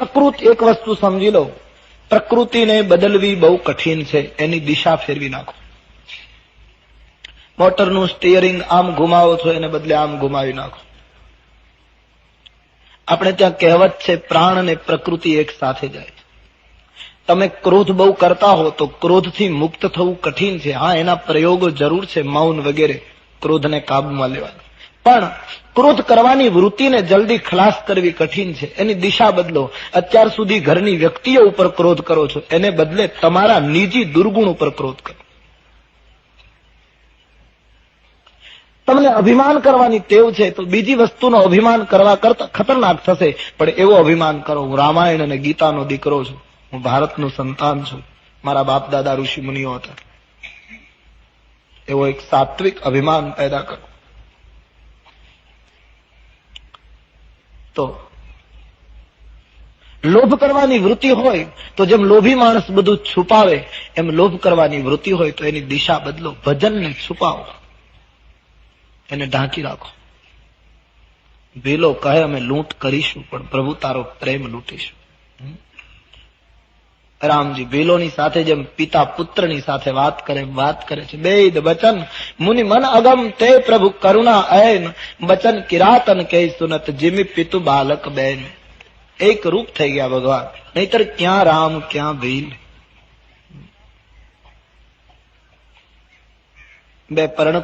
પ્રકૃતિ એક વસ્તુ સમજી લો, પ્રકૃતિને બદલવી બહુ કઠિન છે, એની દિશા ફેરવી નાખો. મોટરનું સ્ટીયરિંગ આમ ઘુમાવો છો, એને બદલે આમ ઘુમાવી નાખો. આપણે ત્યાં કહેવત છે, પ્રાણ અને પ્રકૃતિ એક સાથે જાય. તમે ક્રોધ બહુ કરતા હો તો ક્રોધથી મુક્ત થવું કઠિન છે. હા, એના પ્રયોગો જરૂર છે, મૌન વગેરે, ક્રોધને કાબુમાં લેવા. પણ ક્રોધ કરવાની વૃત્તિને જલ્દી ખલાસ કરવી કઠિન છે. એની દિશા બદલો. અત્યાર સુધી ઘરની વ્યક્તિઓ ઉપર ક્રોધ કરો છો, એને બદલે તમારા નિજી દુર્ગુણ ઉપર ક્રોધ કરો. તમને અભિમાન કરવાની ટેવ છે તો બીજી વસ્તુનો અભિમાન કરવા કરતા ખતરનાક થશે. પણ એવો અભિમાન કરો, હું રામાયણ અને ગીતાનો દીકરો છું, હું ભારતનું સંતાન છું, મારા બાપ દાદા ઋષિ મુનિઓ હતા. એવો એક સાત્વિક અભિમાન પેદા કરો. તો લોભ કરવાની વૃત્તિ હોય તો જેમ લોભી માણસ બધું છુપાવે, એમ લોભ કરવાની વૃત્તિ હોય તો એની દિશા બદલો. ભજનને છુપાવો, એને ઢાંકી રાખો. ભીલો કહે અમે લૂંટ કરીશું, પણ પ્રભુ તારો પ્રેમ લૂંટીશું. રામજી ભીલોની સાથે જેમ પિતા પુત્રની સાથે વાત કરે છે. વેદ વચન મુનિ મન અગમ તે પ્રભુ કરુણા ऐन વચન કિરાતન કે સુનત જીમી પિતુ બાલક બેન. એક રૂપ થઈ ગયા ભગવાન, નહીતર ક્યાં રામ ક્યાં ભીલ. બે પર્ણ